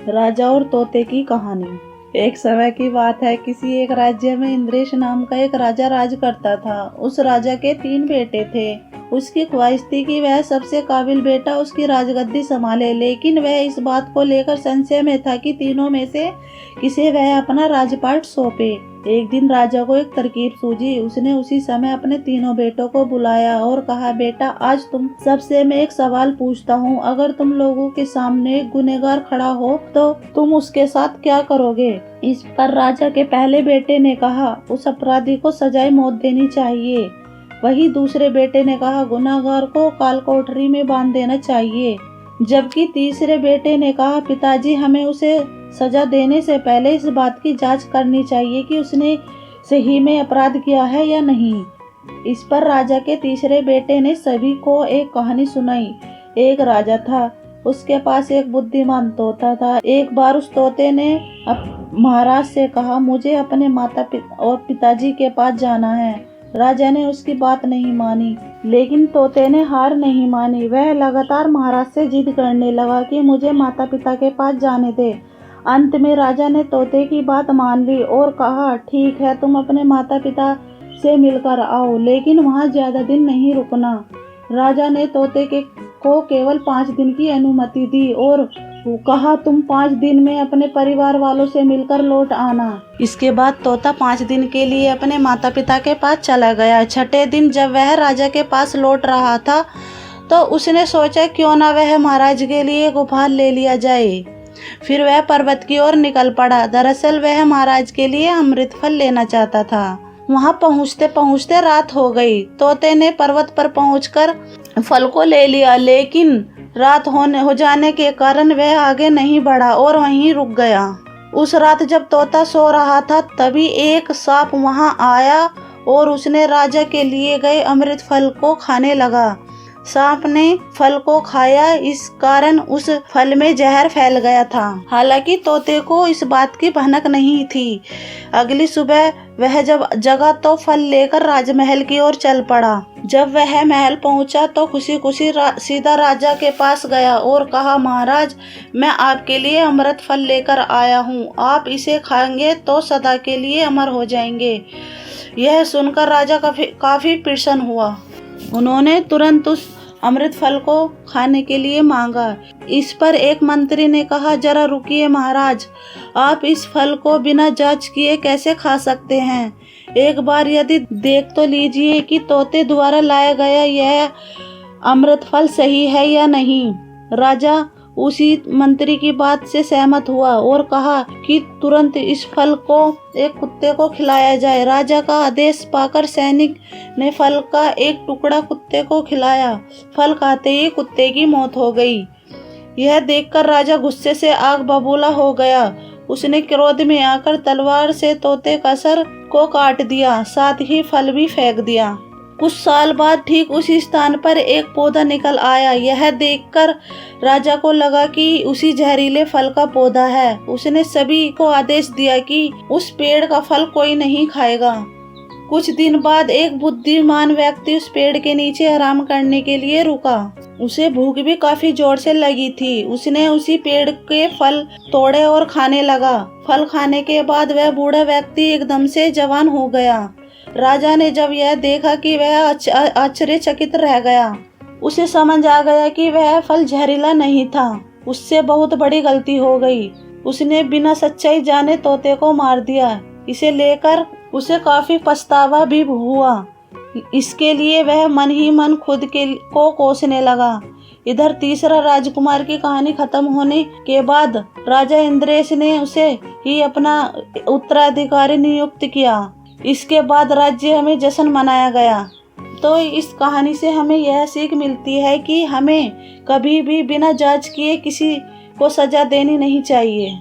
राजा और तोते की कहानी। एक समय की बात है, किसी एक राज्य में इंद्रेश नाम का एक राजा राज करता था। उस राजा के 3 बेटे थे। उसकी ख्वाहिश थी कि वह सबसे काबिल बेटा उसकी राजगद्दी संभाले, लेकिन वह इस बात को लेकर संशय में था कि तीनों में से किसे वह अपना राजपाट सौंपे। एक दिन राजा को एक तरकीब सूझी। उसने उसी समय अपने तीनों बेटों को बुलाया और कहा, बेटा, आज तुम सबसे मैं एक सवाल पूछता हूँ। अगर तुम लोगों के सामने एक गुनहगार खड़ा हो तो तुम उसके साथ क्या करोगे? इस पर राजा के पहले बेटे ने कहा, उस अपराधी को सजाए मौत देनी चाहिए। वही दूसरे बेटे ने कहा, गुनहगार को काल कोठरी में बांध देना चाहिए। जबकि तीसरे बेटे ने कहा, पिताजी, हमें उसे सजा देने से पहले इस बात की जांच करनी चाहिए कि उसने सही में अपराध किया है या नहीं। इस पर राजा के तीसरे बेटे ने सभी को एक कहानी सुनाई। एक राजा था, उसके पास एक बुद्धिमान तोता था। एक बार उस तोते ने महाराज से कहा, मुझे अपने माता पिता और पिताजी के पास जाना है। राजा ने उसकी बात नहीं मानी, लेकिन तोते ने हार नहीं मानी। वह लगातार महाराज से जिद करने लगा कि मुझे माता पिता के पास जाने दे। अंत में राजा ने तोते की बात मान ली और कहा, ठीक है, तुम अपने माता पिता से मिलकर आओ, लेकिन वहाँ ज्यादा दिन नहीं रुकना। राजा ने तोते को केवल 5 दिन की अनुमति दी और कहा, तुम 5 दिन में अपने परिवार वालों से मिलकर लौट आना। इसके बाद तोता 5 दिन के लिए अपने माता पिता के पास चला गया। छठे दिन जब वह राजा के पास लौट रहा था तो उसने सोचा, क्यों ना वह महाराज के लिए एक उपहार ले लिया जाए। फिर वह पर्वत की ओर निकल पड़ा। दरअसल वह महाराज के लिए अमृत फल लेना चाहता था। वहां पहुंचते पहुंचते रात हो गई। तोते ने पर्वत पर पहुंचकर फल को ले लिया, लेकिन रात हो जाने के कारण वह आगे नहीं बढ़ा और वहीं रुक गया। उस रात जब तोता सो रहा था, तभी एक सांप वहां आया और उसने राजा के लिए गए अमृत फल को खाने लगा। सांप ने फल को खाया, इस कारण उस फल में जहर फैल गया था। हालांकि तोते को इस बात की भनक नहीं थी। अगली सुबह वह जब जगा तो फल लेकर राजमहल की ओर चल पड़ा। जब वह महल पहुंचा तो खुशी खुशी सीधा राजा के पास गया और कहा, महाराज, मैं आपके लिए अमृत फल लेकर आया हूँ। आप इसे खाएंगे तो सदा के लिए अमर हो जाएंगे। यह सुनकर राजा काफी प्रसन्न हुआ। उन्होंने तुरंत उस अमृत फल को खाने के लिए मांगा। इस पर एक मंत्री ने कहा, जरा रुकिए महाराज, आप इस फल को बिना जांच किए कैसे खा सकते हैं? एक बार यदि देख तो लीजिए कि तोते द्वारा लाया गया यह अमृत फल सही है या नहीं। राजा उसी मंत्री की बात से सहमत हुआ और कहा कि तुरंत इस फल को एक कुत्ते को खिलाया जाए। राजा का आदेश पाकर सैनिक ने फल का एक टुकड़ा कुत्ते को खिलाया। फल खाते ही कुत्ते की मौत हो गई। यह देखकर राजा गुस्से से आग बबूला हो गया। उसने क्रोध में आकर तलवार से तोते का सर को काट दिया, साथ ही फल भी फेंक दिया। कुछ साल बाद ठीक उसी स्थान पर एक पौधा निकल आया। यह देखकर राजा को लगा कि उसी जहरीले फल का पौधा है। उसने सभी को आदेश दिया कि उस पेड़ का फल कोई नहीं खाएगा। कुछ दिन बाद एक बुद्धिमान व्यक्ति उस पेड़ के नीचे आराम करने के लिए रुका। उसे भूख भी काफी जोर से लगी थी। उसने उसी पेड़ के फल तोड़े और खाने लगा। फल खाने के बाद वह बूढ़ा व्यक्ति एकदम से जवान हो गया। राजा ने जब यह देखा कि वह आश्चर्यचकित रह गया। उसे समझ आ गया कि वह फल जहरीला नहीं था। उससे बहुत बड़ी गलती हो गई। उसने बिना सच्चाई जाने तोते को मार दिया। इसे लेकर उसे काफी पछतावा भी हुआ। इसके लिए वह मन ही मन खुद को कोसने लगा। इधर तीसरा राजकुमार की कहानी खत्म होने के बाद राजा इंद्रेश ने उसे ही अपना उत्तराधिकारी नियुक्त किया। इसके बाद राज्य में जश्न मनाया गया। तो इस कहानी से हमें यह सीख मिलती है कि हमें कभी भी बिना जांच किए किसी को सजा देनी नहीं चाहिए।